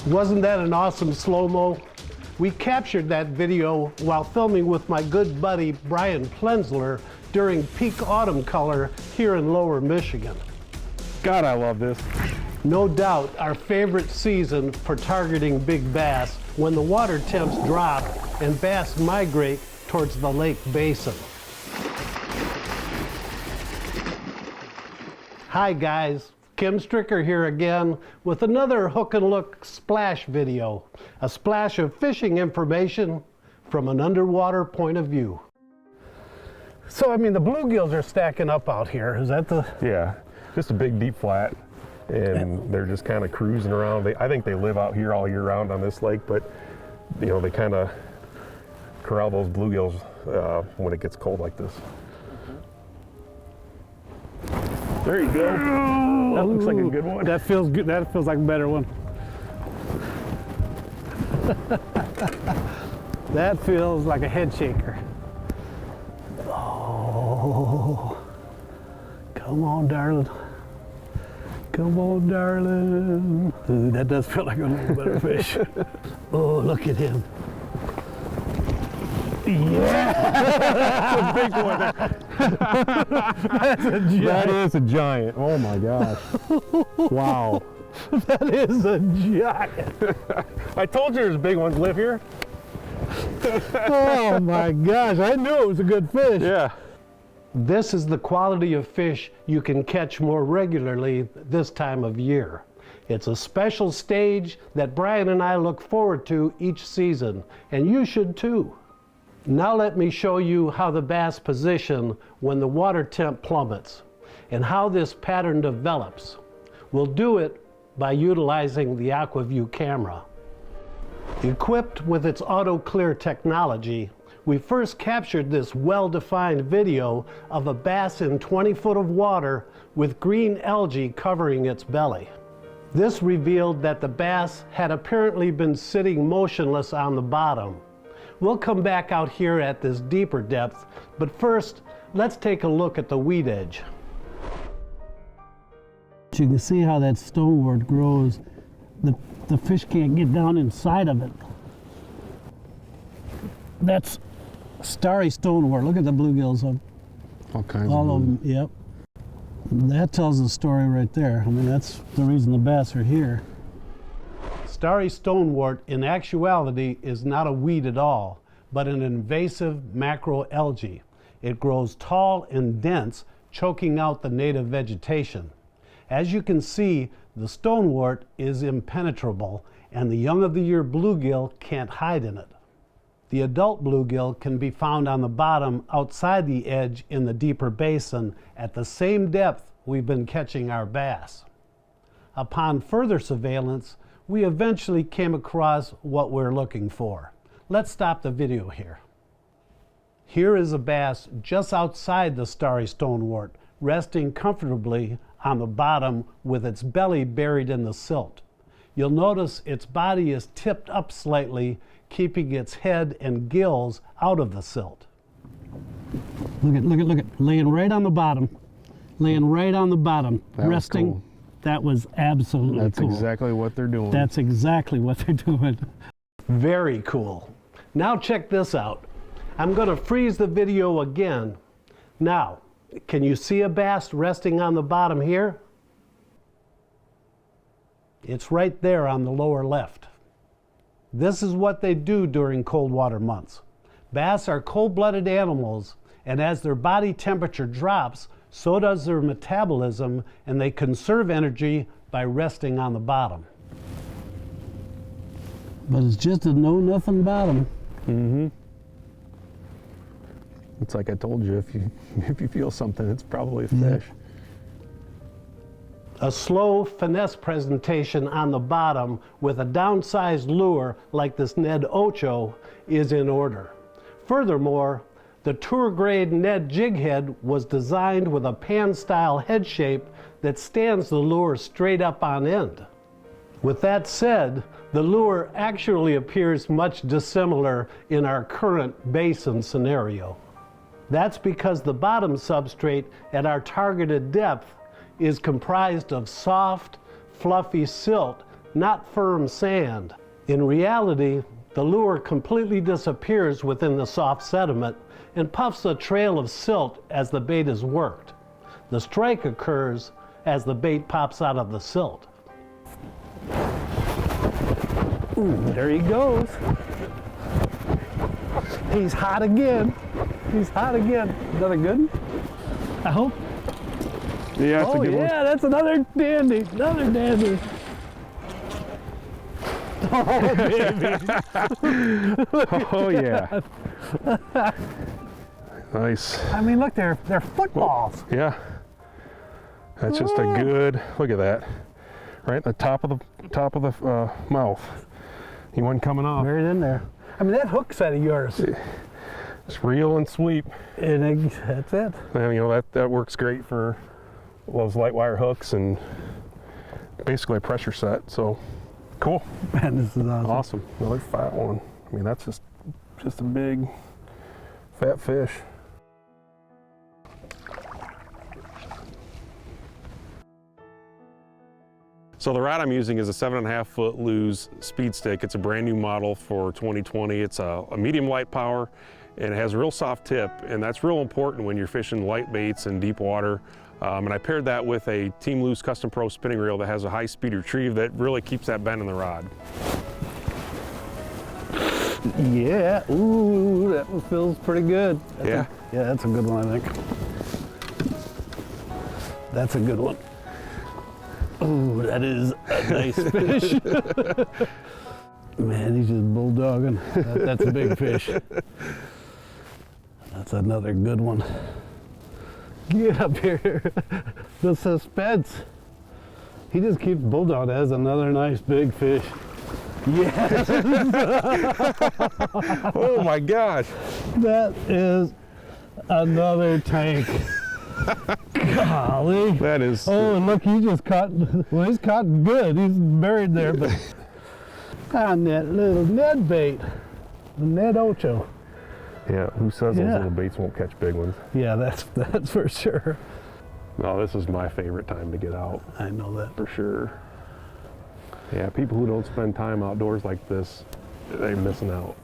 Wasn't that an awesome slow-mo? We captured that video while filming with my good buddy Bryan Plenzler during peak autumn color here in Lower Michigan. God, I love this. No doubt our favorite season for targeting big bass when the water temps drop and bass migrate towards the lake basin. Hi guys, Kim Stricker here again with another hook and look splash video. A splash of fishing information from an underwater point of view. So I mean the bluegills are stacking up out here, is that the... Yeah, just a big deep flat. And they're just kind of cruising around. I think they live out here all year round on this lake, but you know, they kind of corral those bluegills when it gets cold like this. There you go. That looks like a good one. That feels good. That feels like a better one. That feels like a head shaker. Oh, come on, darling. Come on, darling. Ooh, that does feel like a little better fish. Oh, look at him. Yeah! That's a big one. That's a giant. That is a giant. Oh my gosh. Wow. That is a giant. I told you there's big ones live here. Oh my gosh, I knew it was a good fish. Yeah. This is the quality of fish you can catch more regularly this time of year. It's a special stage that Bryan and I look forward to each season, and you should too. Now let me show you how the bass position when the water temp plummets, and how this pattern develops. We'll do it by utilizing the Aqua-Vu camera. Equipped with its auto clear technology, we first captured this well-defined video of a bass in 20 foot of water with green algae covering its belly. This revealed that the bass had apparently been sitting motionless on the bottom. We'll come back out here at this deeper depth, but first, let's take a look at the weed edge. You can see how that stonewort grows. The fish can't get down inside of it. That's starry stonewort. Look at the bluegills. All kinds all of them, yep. That tells the story right there. I mean, that's the reason the bass are here. Starry stonewort in actuality is not a weed at all, but an invasive macroalgae. It grows tall and dense, choking out the native vegetation. As you can see, the stonewort is impenetrable, and the young of the year bluegill can't hide in it. The adult bluegill can be found on the bottom outside the edge in the deeper basin at the same depth we've been catching our bass. Upon further surveillance, we eventually came across what we're looking for. Let's stop the video here. Here is a bass just outside the starry stonewort, resting comfortably on the bottom with its belly buried in the silt. You'll notice its body is tipped up slightly, keeping its head and gills out of the silt. Look at, laying right on the bottom. Laying right on the bottom, that resting. Cool. That was absolutely That's cool. exactly what they're doing. That's exactly what they're doing. Very cool. Now check this out. I'm going to freeze the video again. Now, can you see a bass resting on the bottom here? It's right there on the lower left. This is what they do during cold water months. Bass are cold-blooded animals, and as their body temperature drops, so does their metabolism, and they conserve energy by resting on the bottom. But it's just a know-nothing bottom. Mm-hmm. It's like I told you, if you feel something, it's probably a fish. A slow finesse presentation on the bottom with a downsized lure like this Ned Ocho is in order. Furthermore, the tour-grade Ned jig head was designed with a pan-style head shape that stands the lure straight up on end. With that said, the lure actually appears much dissimilar in our current basin scenario. That's because the bottom substrate at our targeted depth is comprised of soft, fluffy silt not firm sand. In reality, the lure completely disappears within the soft sediment and puffs a trail of silt as the bait is worked. The strike occurs as the bait pops out of the silt. Ooh, there he goes. He's hot again. He's hot again. Another good one? I hope. Yeah, that's Oh a good yeah, that's another dandy. Another dandy. Oh baby. one. Oh yeah. Nice. I mean, look, they're footballs. Yeah. That's just a good, look at that. Right at the top of the mouth. He wasn't coming off. Buried in there. I mean, that hook set of yours. Just reel and sweep. And that's it. And, you know, that works great for those light wire hooks and basically a pressure set. So cool. Man, this is awesome. Awesome. Another fat one. I mean, that's just a big fat fish. So the rod I'm using is a 7.5 foot Lew's speed stick. It's a brand new model for 2020. It's a medium light power and it has a real soft tip, and that's real important when you're fishing light baits in deep water. And I paired that with a Team Lew's Custom Pro spinning reel that has a high speed retrieve that really keeps that bend in the rod. Yeah. Ooh, that one feels pretty good. Yeah. Yeah, that's a good one, I think. That's a good one. Ooh, that is a nice fish. Man, he's just bulldogging. That's a big fish. That's another good one. Get up here. The suspense. He just keeps bulldogging. That's another nice big fish. Yes. Oh my gosh. That is another tank. Golly. That is. Oh, look, he just caught, well, he's caught good. He's buried there, but on that little Ned bait, the Ned Ocho. Yeah, who says those Yeah. little baits won't catch big ones? Yeah, that's for sure. No, this is my favorite time to get out, I know that. for sure. Yeah, people who don't spend time outdoors like this, they're missing out.